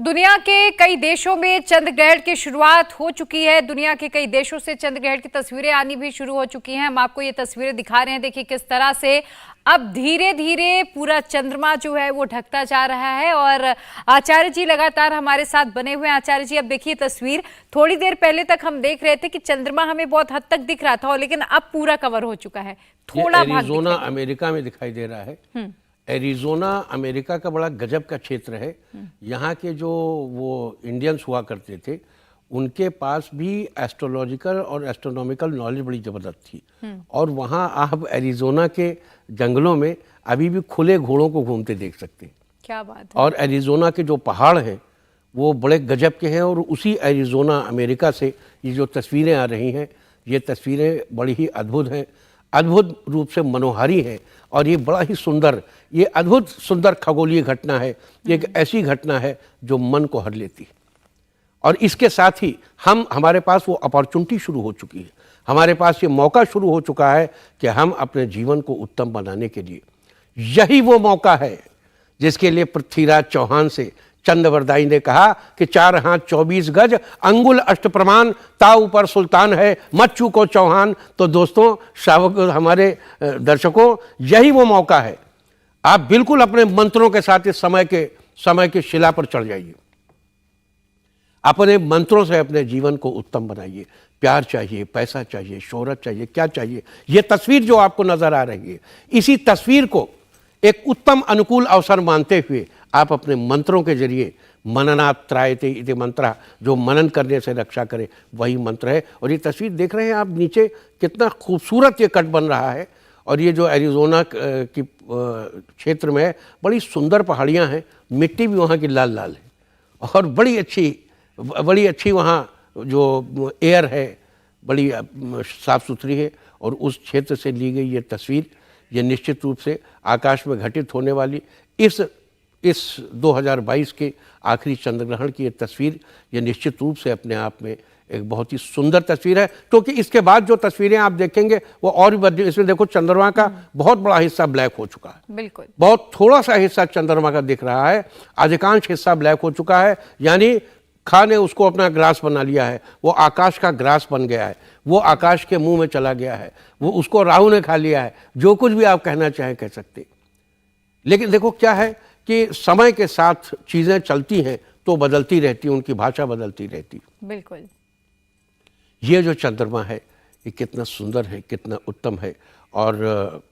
दुनिया के कई देशों में चंद्र ग्रहण की शुरुआत हो चुकी है। दुनिया के कई देशों से चंद्र ग्रहण की तस्वीरें आनी भी शुरू हो चुकी हैं। हम आपको ये तस्वीरें दिखा रहे हैं। देखिए किस तरह से अब धीरे धीरे पूरा चंद्रमा जो है वो ढकता जा रहा है और आचार्य जी लगातार हमारे साथ बने हुए हैं। आचार्य जी, अब देखिए तस्वीर, थोड़ी देर पहले तक हम देख रहे थे कि चंद्रमा हमें बहुत हद तक दिख रहा था, लेकिन अब पूरा कवर हो चुका है। थोड़ा भाग एरिज़ोना अमेरिका में दिखाई दे रहा है। एरिज़ोना अमेरिका का बड़ा गजब का क्षेत्र है। यहाँ के जो वो इंडियंस हुआ करते थे उनके पास भी एस्ट्रोलॉजिकल और एस्ट्रोनॉमिकल नॉलेज बड़ी ज़बरदस्त थी। और वहाँ आप एरिज़ोना के जंगलों में अभी भी खुले घोड़ों को घूमते देख सकते हैं। क्या बात है। और एरिज़ोना के जो पहाड़ हैं वो बड़े गजब के हैं। और उसी एरिज़ोना अमेरिका से ये जो तस्वीरें आ रही हैं, ये तस्वीरें बड़ी ही अद्भुत हैं, अद्भुत रूप से मनोहारी हैं। और ये बड़ा ही सुंदर, ये अद्भुत सुंदर खगोलीय घटना है। ये एक ऐसी घटना है जो मन को हर लेती है। और इसके साथ ही हमारे पास वो अपॉर्चुनिटी शुरू हो चुकी है, हमारे पास ये मौका शुरू हो चुका है कि हम अपने जीवन को उत्तम बनाने के लिए, यही वो मौका है जिसके लिए पृथ्वीराज चौहान से चंद्रवरदाई ने कहा कि 4 हाथ 24 गज अंगुल अष्ट प्रमाण ताऊ पर सुल्तान है मच्चू को चौहान। तो दोस्तों, श्रावक, हमारे दर्शकों, यही वो मौका है। आप बिल्कुल अपने मंत्रों के साथ इस समय के शिला पर चढ़ जाइए। अपने मंत्रों से अपने जीवन को उत्तम बनाइए। प्यार चाहिए, पैसा चाहिए, शोहरत चाहिए, क्या चाहिए? ये तस्वीर जो आपको नजर आ रही है, इसी तस्वीर को एक उत्तम अनुकूल अवसर मानते हुए आप अपने मंत्रों के जरिए, मननात् त्रायते इति मंत्र, जो मनन करने से रक्षा करे, वही मंत्र है। और ये तस्वीर देख रहे हैं आप नीचे, कितना खूबसूरत ये कट बन रहा है। और ये जो एरिज़ोना की क्षेत्र में है, बड़ी सुंदर पहाड़ियाँ हैं, मिट्टी भी वहाँ की लाल लाल है और बड़ी अच्छी वहाँ जो एयर है बड़ी साफ़ सुथरी है। और उस क्षेत्र से ली गई ये तस्वीर, ये निश्चित रूप से आकाश में घटित होने वाली इस 2022 के आखिरी चंद्रग्रहण की ये तस्वीर, ये निश्चित रूप से अपने आप में एक बहुत ही सुंदर तस्वीर है। क्योंकि इसके बाद जो तस्वीरें आप देखेंगे वो और भी, इसमें देखो चंद्रमा का बहुत बड़ा हिस्सा ब्लैक हो चुका है। बिल्कुल, बहुत थोड़ा सा हिस्सा चंद्रमा का दिख रहा है, अधिकांश हिस्सा ब्लैक हो चुका है। यानी खा ने उसको अपना ग्रास बना लिया है, वो आकाश का ग्रास बन गया है, वो आकाश के मुंह में चला गया है, वो उसको राहु ने खा लिया है। जो कुछ भी आप कहना चाहें कह सकते। लेकिन देखो क्या है कि समय के साथ चीजें चलती हैं तो बदलती रहती, उनकी भाषा बदलती रहती। बिल्कुल, ये जो चंद्रमा है ये कितना सुंदर है, कितना उत्तम है। और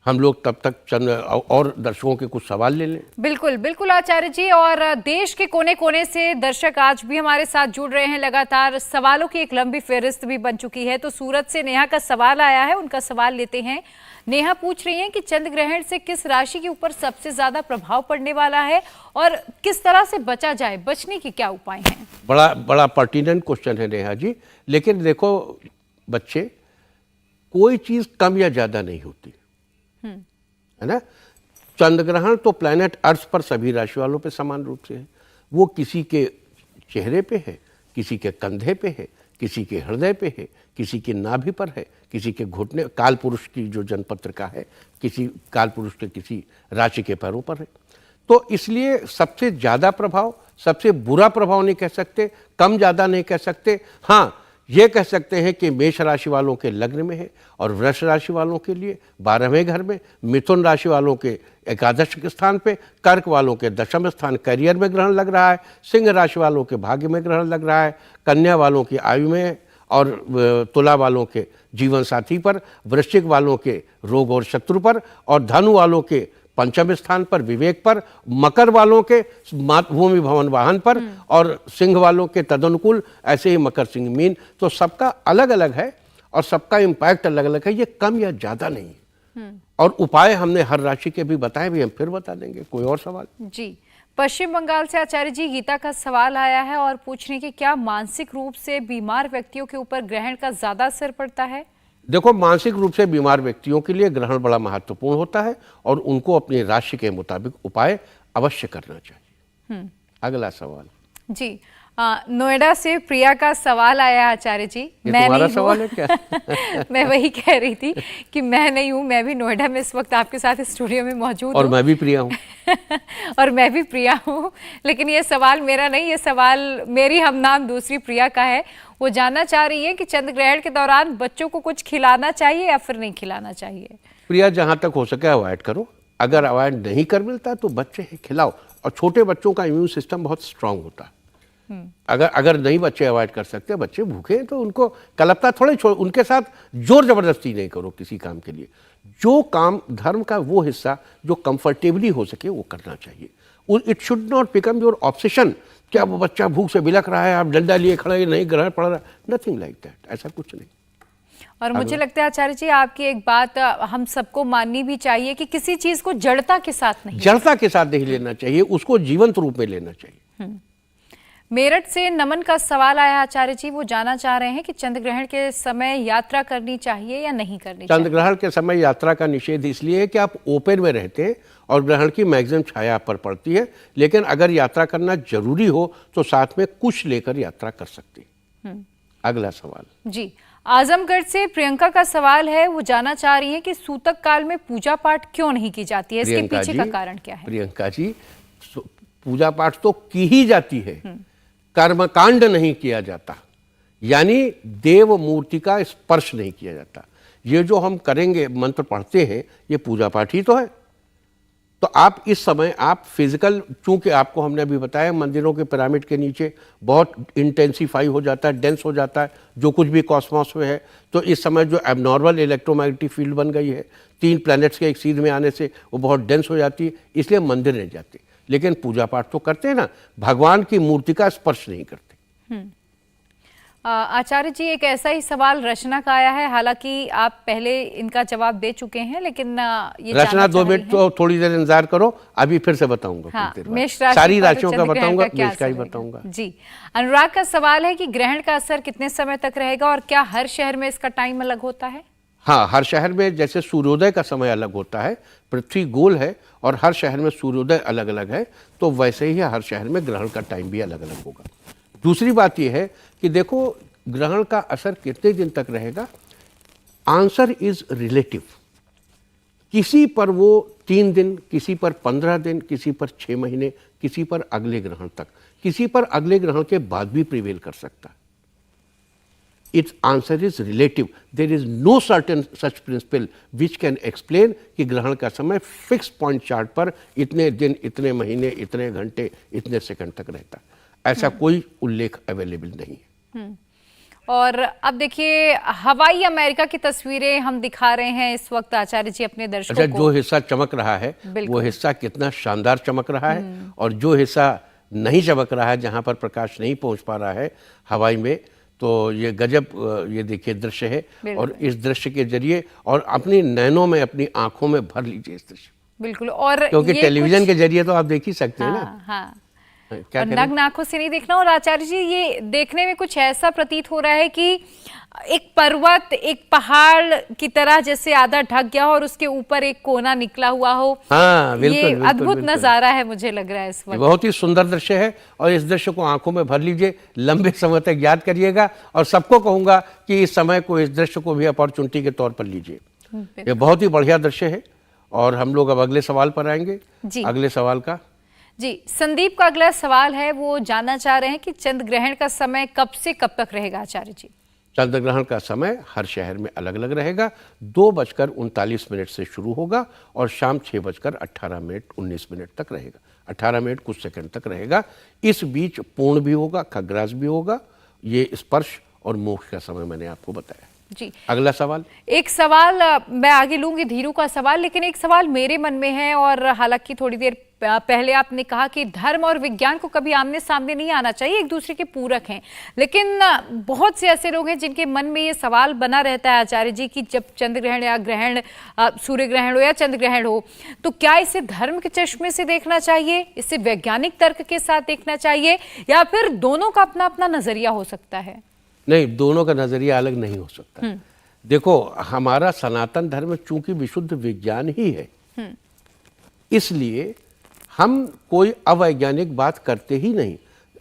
हम लोग तब तक चंद और दर्शकों के कुछ सवाल ले लें। बिल्कुल बिल्कुल आचार्य जी, और देश के कोने कोने से दर्शक आज भी हमारे साथ जुड़ रहे हैं। लगातार सवालों की एक लंबी फहरिस्त भी बन चुकी है। तो सूरत से नेहा का सवाल आया है, उनका सवाल लेते हैं। नेहा पूछ रही हैं कि चंद्र ग्रहण से किस राशि के ऊपर सबसे ज्यादा प्रभाव पड़ने वाला है और किस तरह से बचा जाए, बचने के क्या उपाय हैं? बड़ा पर्टिनेंट क्वेश्चन है नेहा जी। लेकिन देखो बच्चे, कोई चीज कम या ज्यादा नहीं होती है ना। चंद्र ग्रहण तो प्लैनेट अर्थ पर सभी राशि वालों पे समान रूप से है। वो किसी के चेहरे पे है, किसी के कंधे पे है, किसी के हृदय पे है, किसी के नाभि पर है, किसी के घुटने, काल पुरुष की जो जनपत्रिका है, किसी काल पुरुष के किसी राशि के पैरों पर है। तो इसलिए सबसे ज़्यादा प्रभाव, सबसे बुरा प्रभाव नहीं कह सकते, कम ज़्यादा नहीं कह सकते। हाँ, ये कह सकते हैं कि मेष राशि वालों के लग्न में है और वृष राशि वालों के लिए 12वें घर में, मिथुन राशि वालों के एकादश के स्थान पे, कर्क वालों के 10वें स्थान करियर में ग्रहण लग रहा है, सिंह राशि वालों के भाग्य में ग्रहण लग रहा है, कन्या वालों की आयु में और तुला वालों के जीवन साथी पर, वृश्चिक वालों के रोग और शत्रु पर, और धनु वालों के 5वें स्थान पर विवेक पर, मकर वालों के मातृभूमि भवन वाहन पर, और सिंह वालों के तदनुकूल, ऐसे ही मकर सिंह मीन। तो सबका अलग अलग है और सबका इम्पैक्ट अलग अलग है, ये कम या ज्यादा नहीं है। और उपाय हमने हर राशि के भी बताए, भी हम फिर बता देंगे। कोई और सवाल? जी, पश्चिम बंगाल से आचार्य जी गीता का सवाल आया है और पूछ रहे कि क्या मानसिक रूप से बीमार व्यक्तियों के ऊपर ग्रहण का ज्यादा असर पड़ता है? देखो, मानसिक रूप से बीमार व्यक्तियों के लिए ग्रहण बड़ा महत्वपूर्ण होता है और उनको अपनी राशि के मुताबिक उपाय अवश्य करना चाहिए। अगला सवाल। जी, नोएडा से प्रिया का सवाल आया आचार्य जी। ये मैं तुम्हारा नहीं सवाल है क्या? मैं वही कह रही थी कि मैं नहीं हूँ, मैं भी नोएडा में इस वक्त आपके साथ स्टूडियो में मौजूद और हूँ। मैं भी प्रिया हूँ। और मैं भी प्रिया हूँ, लेकिन ये सवाल मेरा नहीं, ये सवाल मेरी हमनाम दूसरी प्रिया का है। वो जानना चाह रही है कि चंद्र ग्रहण के दौरान बच्चों को कुछ खिलाना चाहिए या फिर नहीं खिलाना चाहिए। प्रिया, जहाँ तक हो सके अवॉइड करो। अगर अवॉइड नहीं कर मिलता तो बच्चे हैं खिलाओ, और छोटे बच्चों का इम्यून सिस्टम बहुत स्ट्रांग होता है। अगर नहीं बच्चे अवॉइड कर सकते, बच्चे भूखे हैं तो उनको कलपता थोड़े छोड़, उनके साथ जोर जबरदस्ती नहीं करो किसी काम के लिए। जो काम धर्म का वो हिस्सा जो कंफर्टेबली हो सके वो करना चाहिए। It should not become your obsession. क्या वो बच्चा भूख से बिलख रहा है, आप डंडा लिए खड़े नहीं ग्रहण पड़ रहा, नथिंग लाइक दैट, ऐसा कुछ नहीं। और मुझे लगता है आचार्य जी आपकी एक बात हम सबको माननी भी चाहिए कि किसी चीज को जड़ता के साथ नहीं, जड़ता के साथ नहीं लेना चाहिए, उसको जीवंत रूप में लेना चाहिए। मेरठ से नमन का सवाल आया आचार्य जी। वो जानना चाह रहे हैं कि चंद्र ग्रहण के समय यात्रा करनी चाहिए या नहीं करनी चाहिए। चंद्र ग्रहण के समय यात्रा का निषेध इसलिए है कि आप ओपन में रहते हैं और ग्रहण की मैक्सिमम छाया आप पर पड़ती है। लेकिन अगर यात्रा करना जरूरी हो तो साथ में कुछ लेकर यात्रा कर सकते हैं। अगला सवाल जी, आजमगढ़ से प्रियंका का सवाल है। वो जानना चाह रही है कि सूतक काल में पूजा पाठ क्यों नहीं की जाती है, इसके पीछे का कारण क्या है। प्रियंका जी, पूजा पाठ तो की ही जाती है, कर्मकांड नहीं किया जाता, यानी देव मूर्ति का स्पर्श नहीं किया जाता। ये जो हम करेंगे, मंत्र पढ़ते हैं, ये पूजा पाठ ही तो है। तो आप इस समय आप फिजिकल, चूंकि आपको हमने अभी बताया मंदिरों के पिरामिड के नीचे बहुत इंटेंसीफाई हो जाता है, डेंस हो जाता है जो कुछ भी कॉस्मॉस में है। तो इस समय जो एबनॉर्मल इलेक्ट्रोमैग्नेटिक फील्ड बन गई है 3 प्लैनेट्स के एक सीध में आने से, वो बहुत डेंस हो जाती है, इसलिए मंदिर नहीं जाते। लेकिन पूजा पाठ तो करते हैं ना, भगवान की मूर्ति का स्पर्श नहीं करते। आचार्य जी, एक ऐसा ही सवाल रचना का आया है। हालांकि आप पहले इनका जवाब दे चुके हैं, लेकिन ये रचना 2 मिनट तो थोड़ी देर इंतजार करो, अभी फिर से बताऊंगा। हाँ, सारी राशियों का बताऊंगा, मेष का ही बताऊंगा। जी, अनुराग का सवाल है कि ग्रहण का असर कितने समय तक रहेगा और क्या हर शहर में इसका टाइम अलग होता है। हाँ, हर शहर में जैसे सूर्योदय का समय अलग होता है, पृथ्वी गोल है और हर शहर में सूर्योदय अलग अलग है, तो वैसे ही हर शहर में ग्रहण का टाइम भी अलग अलग होगा। दूसरी बात यह है कि देखो, ग्रहण का असर कितने दिन तक रहेगा, आंसर इज रिलेटिव। किसी पर वो 3 दिन, किसी पर 15 दिन, किसी पर 6 महीने, किसी पर अगले ग्रहण तक, किसी पर अगले ग्रहण के बाद भी प्रिवेल कर सकता है। Its answer is relative. There is no certain such principle which can explain कि ग्रहण का समय फिक्स पॉइंट चार्ट पर इतने दिन, इतने महीने, इतने घंटे, इतने सेकंड तक रहता है। ऐसा कोई उल्लेख अवेलेबल नहीं है। और अब देखिए, हवाई अमेरिका की तस्वीरें हम दिखा रहे हैं इस वक्त आचार्य जी अपने दर्शकों अच्छा, को। जो हिस्सा चमक रहा है वो हिस्सा कितना शानदार चमक रहा है, और जो हिस्सा नहीं चमक रहा है, जहां पर प्रकाश नहीं पहुंच पा रहा है हवाई में, तो ये गजब, ये देखिए दृश्य है। और इस दृश्य के जरिए और अपनी नैनों में, अपनी आंखों में भर लीजिए इस दृश्य। बिल्कुल। और क्योंकि टेलीविजन के जरिए तो आप देख ही सकते हैं ना। हाँ, क्या और नग्न आंखों से नहीं देखना। और आचार्य जी, ये देखने में कुछ ऐसा प्रतीत हो रहा है कि एक पर्वत, एक पहाड़ की तरह जैसे आधा ढक गया हो और उसके ऊपर एक कोना निकला हुआ हो। हाँ, बिल्कुल, ये बिल्कुल, अद्भुत बिल्कुल। नजारा है, मुझे लग रहा है इस वक्त। बहुत ही सुंदर दृश्य है और इस दृश्य को आंखों में भर लीजिए, लंबे समय तक याद करिएगा। और सबको कहूंगा कि इस समय को, इस दृश्य को भी अपॉर्चुनिटी के तौर पर लीजिए। ये बहुत ही बढ़िया दृश्य है। और हम लोग अब अगले सवाल पर आएंगे। अगले सवाल का जी, संदीप का अगला सवाल है। वो जानना चाह रहे हैं कि चंद्र ग्रहण का समय कब से कब तक रहेगा आचार्य जी। चंद्र ग्रहण का समय हर शहर में अलग अलग रहेगा। 2:39 से शुरू होगा और शाम 6:18 तक रहेगा। 18 मिनट कुछ सेकंड तक रहेगा। इस बीच पूर्ण भी होगा, खग्रास भी होगा। ये स्पर्श और मोक्ष का समय मैंने आपको बताया। जी, अगला सवाल। एक सवाल मैं आगे लूंगी धीरू का सवाल, लेकिन एक सवाल मेरे मन में है। और हालांकि थोड़ी देर पहले आपने कहा कि धर्म और विज्ञान को कभी आमने सामने नहीं आना चाहिए, एक दूसरे के पूरक हैं, लेकिन बहुत से ऐसे लोग हैं जिनके मन में ये सवाल बना रहता है आचार्य जी कि जब चंद्र ग्रहण या ग्रहण, सूर्य ग्रहण हो या चंद्र ग्रहण हो, तो क्या इसे धर्म के चश्मे से देखना चाहिए, इसे वैज्ञानिक तर्क के साथ देखना चाहिए, या फिर दोनों का अपना अपना नजरिया हो सकता है। नहीं, दोनों का नजरिया अलग नहीं हो सकता। देखो, हमारा सनातन धर्म चूंकि विशुद्ध विज्ञान ही है, इसलिए हम कोई अवैज्ञानिक बात करते ही नहीं।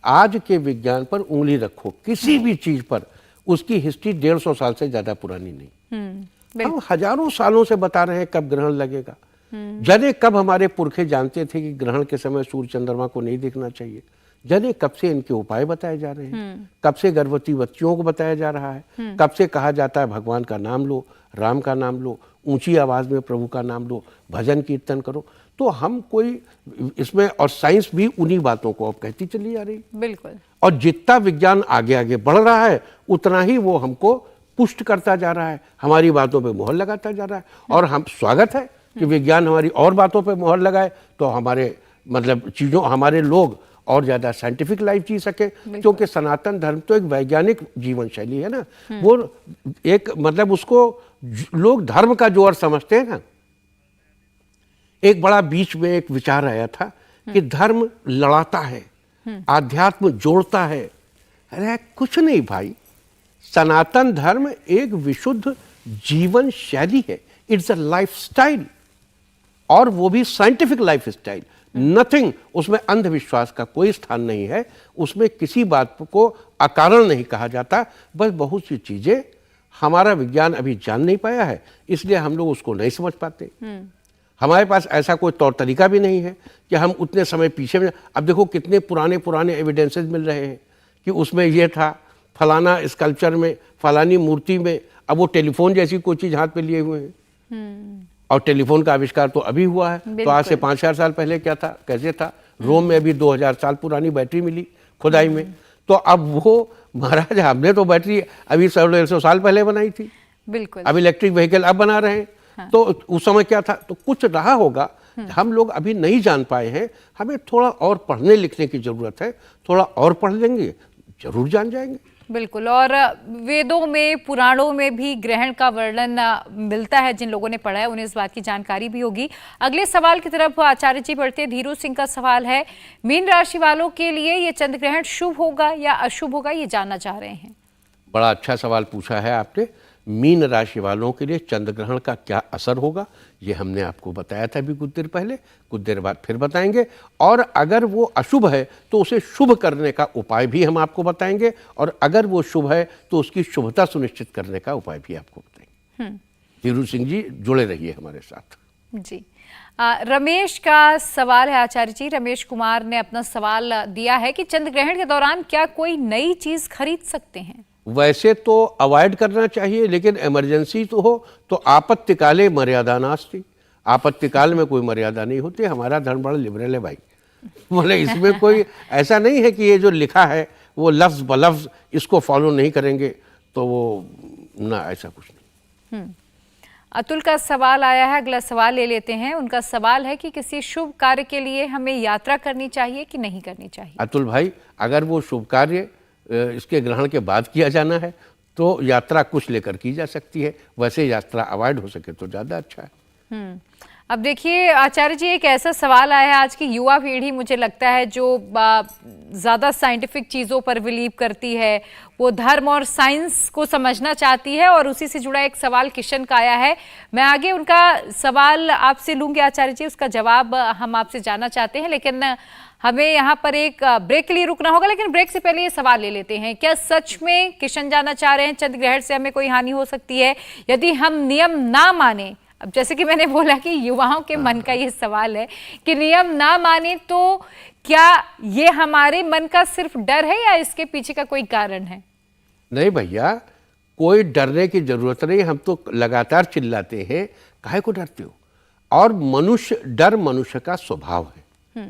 आज के विज्ञान पर उंगली रखो, किसी भी चीज पर उसकी हिस्ट्री 150 साल से ज्यादा पुरानी नहीं। हम हजारों सालों से बता रहे हैं कब ग्रहण लगेगा। जाने कब हमारे पुरखे जानते थे कि ग्रहण के समय सूर्य चंद्रमा को नहीं देखना चाहिए। जाने कब से इनके उपाय बताए जा रहे हैं, कब से गर्भवती बच्चियों को बताया जा रहा है, कब से कहा जाता है भगवान का नाम लो, राम का नाम लो, ऊंची आवाज में प्रभु का नाम लो, भजन कीर्तन करो। तो हम कोई इसमें, और साइंस भी उन्हीं बातों को अब कहती चली जा रही। बिल्कुल। और जितना विज्ञान आगे आगे बढ़ रहा है उतना ही वो हमको पुष्ट करता जा रहा है, हमारी बातों पे मोहर लगाता जा रहा है। और हम स्वागत है कि विज्ञान हमारी और बातों पे मोहर लगाए, तो हमारे मतलब चीज़ों, हमारे लोग और ज़्यादा साइंटिफिक लाइफ जी सके। क्योंकि सनातन धर्म तो एक वैज्ञानिक जीवन शैली है ना, वो एक मतलब उसको लोग धर्म का जो अर्थ समझते हैं ना। एक बड़ा बीच में एक विचार आया था कि धर्म लड़ाता है, आध्यात्म जोड़ता है। अरे कुछ नहीं भाई, सनातन धर्म एक विशुद्ध जीवन शैली है। इट्स अ लाइफ स्टाइल, और वो भी साइंटिफिक लाइफ स्टाइल। नथिंग, उसमें अंधविश्वास का कोई स्थान नहीं है, उसमें किसी बात को अकारण नहीं कहा जाता। बस बहुत सी चीजें हमारा विज्ञान अभी जान नहीं पाया है, इसलिए हम लोग उसको नहीं समझ पाते। हमारे पास ऐसा कोई तौर तरीका भी नहीं है कि हम उतने समय पीछे में। अब देखो कितने पुराने पुराने एविडेंसेस मिल रहे हैं कि उसमें ये था, फलाना स्कल्पचर में, फलानी मूर्ति में। अब वो टेलीफोन जैसी कोई चीज हाथ पे लिए हुए हैं, और टेलीफोन का आविष्कार तो अभी हुआ है। तो आज से 5000 साल पहले क्या था, कैसे था? रोम में अभी 2000 साल पुरानी बैटरी मिली खुदाई में। तो अब वो महाराज, हमने तो बैटरी अभी 100-150 साल पहले बनाई थी। बिल्कुल। अब इलेक्ट्रिक व्हीकल अब बना रहे हैं। हाँ। तो उस समय क्या था? तो कुछ रहा होगा, हम लोग अभी नहीं जान पाए हैं। हमें थोड़ा और पढ़ने लिखने की जरूरत है, थोड़ा और पढ़ लेंगे जरूर जान जाएंगे। बिल्कुल। और वेदों में, पुराणों में भी ग्रहण का वर्णन मिलता है। जिन लोगों ने पढ़ा है उन्हें इस बात की जानकारी भी होगी। अगले सवाल की तरफ आचार्य जी बढ़ते हैं। धीरू सिंह का सवाल है, मीन राशि वालों के लिए ये चंद्र ग्रहण शुभ होगा या अशुभ होगा, ये जानना चाह रहे हैं। बड़ा अच्छा सवाल पूछा है आपने। मीन राशि वालों के लिए चंद्र ग्रहण का क्या असर होगा, ये हमने आपको बताया था अभी कुछ देर पहले, कुछ देर बाद फिर बताएंगे। और अगर वो अशुभ है तो उसे शुभ करने का उपाय भी हम आपको बताएंगे, और अगर वो शुभ है तो उसकी शुभता सुनिश्चित करने का उपाय भी आपको बताएंगे। धीरू सिंह जी जुड़े रहिए हमारे साथ। जी। रमेश का सवाल है आचार्य जी। रमेश कुमार ने अपना सवाल दिया है कि चंद्र ग्रहण के दौरान क्या कोई नई चीज खरीद सकते हैं? वैसे तो अवॉइड करना चाहिए, लेकिन इमरजेंसी तो हो तो आपत्तिकाले मर्यादा नास्ति। आपत्तिकाल में कोई मर्यादा नहीं होती। हमारा धर्म बड़ा लिबरल है भाई। बोले इसमें कोई ऐसा नहीं है कि ये जो लिखा है वो लफ्ज ब लफ्ज इसको फॉलो नहीं करेंगे तो वो ना, ऐसा कुछ नहीं। अतुल का सवाल आया है, अगला सवाल ले लेते हैं। उनका सवाल है कि किसी शुभ कार्य के लिए हमें यात्रा करनी चाहिए कि नहीं करनी चाहिए? अतुल भाई, अगर वो शुभ कार्य इसके ग्रहण के बाद किया जाना है तो यात्रा कुछ लेकर की जा सकती है, वैसे यात्रा अवॉइड हो सके तो ज़्यादा अच्छा है। अब देखिए आचार्य जी, एक ऐसा सवाल आया है, आज की युवा पीढ़ी मुझे लगता है जो ज़्यादा साइंटिफिक चीज़ों पर बिलीव करती है, वो धर्म और साइंस को समझना चाहती है, और उसी से जुड़ा एक सवाल किशन का आया है। मैं आगे उनका सवाल आपसे लूँगी आचार्य जी, उसका जवाब हम आपसे जानना चाहते हैं, लेकिन हमें यहाँ पर एक ब्रेक के लिए रुकना होगा। लेकिन ब्रेक से पहले ये सवाल ले लेते हैं। क्या सच में किशन जानना चाह रहे हैं चंद्र ग्रहण से हमें कोई हानि हो सकती है यदि हम नियम ना माने? अब जैसे कि मैंने बोला कि युवाओं के मन का ये सवाल है कि नियम ना माने तो क्या ये हमारे मन का सिर्फ डर है या इसके पीछे का कोई कारण है? नहीं भैया, कोई डरने की जरूरत नहीं। हम तो लगातार चिल्लाते हैं, काहे को डरते हो? और डर मनुष्य का स्वभाव है।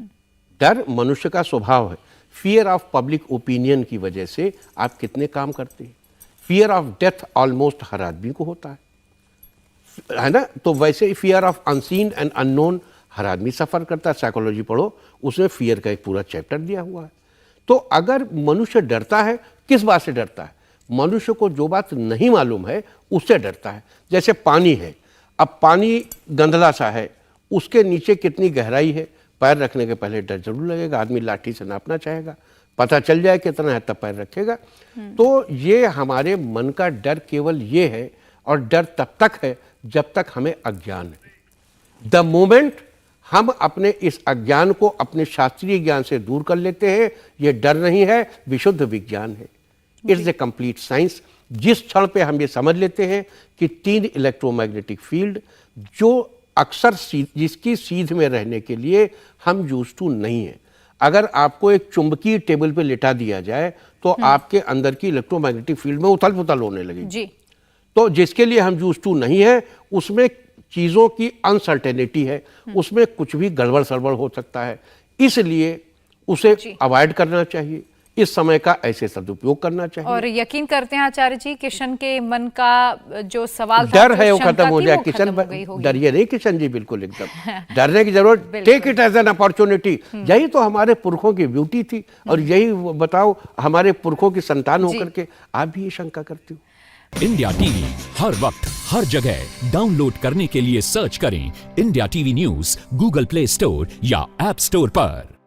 डर मनुष्य का स्वभाव है। फियर ऑफ पब्लिक ओपिनियन की वजह से आप कितने काम करते हैं। फियर ऑफ डेथ ऑलमोस्ट हर आदमी को होता है ना? तो वैसे ही fear of unseen and unknown हर आदमी सफर करता है। साइकोलॉजी पढ़ो, उसमें फियर का एक पूरा चैप्टर दिया हुआ है। तो अगर मनुष्य डरता है, किस बात से डरता है? मनुष्य को जो बात नहीं मालूम है उससे डरता है। जैसे पानी है, अब पानी गंदला सा है, उसके नीचे कितनी गहराई है, पैर रखने के पहले डर जरूर लगेगा। आदमी लाठी से नापना चाहेगा, पता चल जाए कितना है तब पैर रखेगा। तो ये हमारे मन का डर केवल ये है, और डर तब तक है जब तक हमें अज्ञान है। द मोमेंट हम अपने इस अज्ञान को अपने शास्त्रीय ज्ञान से दूर कर लेते हैं। ये डर नहीं है, विशुद्ध विज्ञान है। It's a complete science. जिस क्षण पे हम ये समझ लेते हैं कि 3 इलेक्ट्रोमैग्नेटिक फील्ड जो अक्सर जिसकी सीध में रहने के लिए हम यूज्ड टू नहीं है। अगर आपको एक चुंबकीय टेबल पे लिटा दिया जाए तो आपके अंदर की इलेक्ट्रोमैग्नेटिक फील्ड में उथल पुथल होने लगेगी जी। तो जिसके लिए हम यूज्ड टू नहीं है, उसमें चीज़ों की अनसर्टेनिटी है, उसमें कुछ भी गड़बड़ सड़बड़ हो सकता है, इसलिए उसे अवॉइड करना चाहिए। इस समय का ऐसे सदुपयोग करना चाहिए। और यकीन करते हैं आचार्य जी, किशन के मन का जो सवाल था, डर जो है वो शंका खत्म हो थी, जाए। वो किशन खत्म हो गई होगी। डरिए नहीं किशन जी, बिल्कुल एकदम डरने की जरूरत। Take it as an opportunity. यही तो हमारे पुरखों की ब्यूटी थी, और यही बताओ हमारे पुरखों की संतान होकर के आप भी ये शंका करते हो। इंडिया टीवी हर वक्त हर जगह डाउनलोड करने के लिए सर्च करें India TV news Google play store या ऐप स्टोर पर।